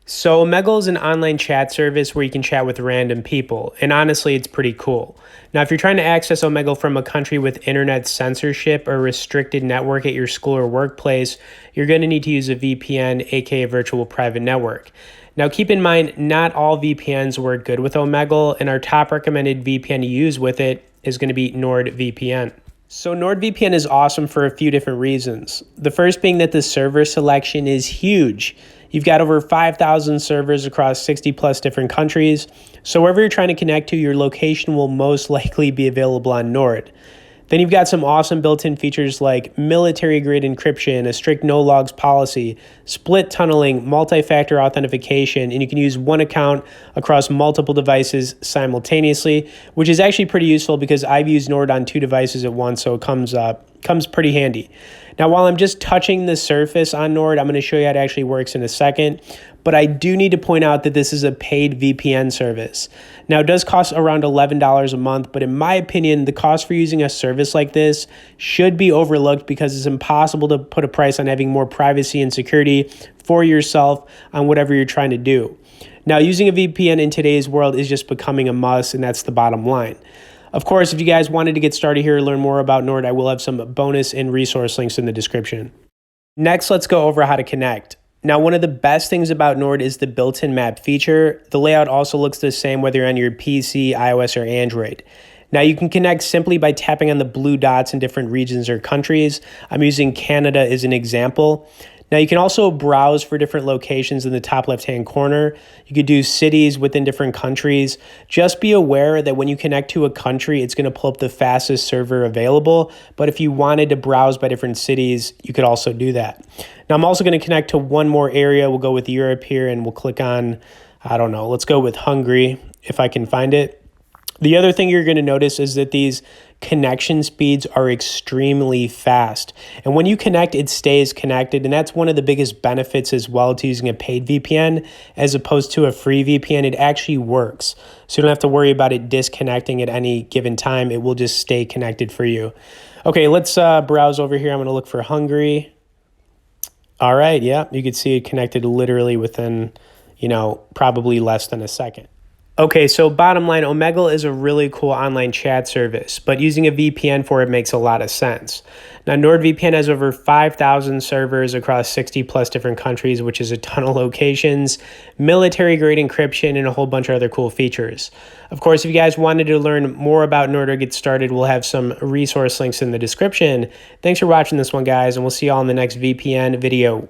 So Omegle is an online chat service where you can chat with random people, and honestly, it's pretty cool. Now, if you're trying to access Omegle from a country with internet censorship or restricted network at your school or workplace, you're going to need to use a VPN, aka virtual private network. Now, keep in mind, not all VPNs work good with Omegle, and our top recommended VPN to use with it is going to be NordVPN. So NordVPN is awesome for a few different reasons. The first being that the server selection is huge. You've got over 5,000 servers across 60 plus different countries. So wherever you're trying to connect to, your location will most likely be available on Nord. Then you've got some awesome built-in features like military-grade encryption, a strict no-logs policy, split tunneling, multi-factor authentication, and you can use one account across multiple devices simultaneously, which is actually pretty useful because I've used Nord on 2 devices at once, so it comes pretty handy. Now, while I'm just touching the surface on Nord, I'm going to show you how it actually works in a second, but I do need to point out that this is a paid VPN service. Now, it does cost around $11 a month, but in my opinion, the cost for using a service like this should be overlooked because it's impossible to put a price on having more privacy and security for yourself on whatever you're trying to do. Now, using a VPN in today's world is just becoming a must, and that's the bottom line. Of course, if you guys wanted to get started here or learn more about Nord, I will have some bonus and resource links in the description. Next, let's go over how to connect. Now, one of the best things about Nord is the built-in map feature. The layout also looks the same whether you're on your PC, iOS, or Android. Now, you can connect simply by tapping on the blue dots in different regions or countries. I'm using Canada as an example. Now, you can also browse for different locations in the top left-hand corner. You could do cities within different countries. Just be aware that when you connect to a country, it's going to pull up the fastest server available. But if you wanted to browse by different cities, you could also do that. Now, I'm also going to connect to one more area. We'll go with Europe here, and we'll click on, I don't know, let's go with Hungary if I can find it. The other thing you're going to notice is that these connection speeds are extremely fast. And when you connect, it stays connected. And that's one of the biggest benefits as well to using a paid VPN as opposed to a free VPN. It actually works. So you don't have to worry about it disconnecting at any given time. It will just stay connected for you. Okay, let's browse over here. I'm going to look for Hungary. All right, yeah, you can see it connected literally within, probably less than a second. Okay, so bottom line, Omegle is a really cool online chat service, but using a VPN for it makes a lot of sense. Now, NordVPN has over 5,000 servers across 60 plus different countries, which is a ton of locations, military-grade encryption, and a whole bunch of other cool features. Of course, if you guys wanted to learn more about Nord or get started, we'll have some resource links in the description. Thanks for watching this one, guys, and we'll see you all in the next VPN video.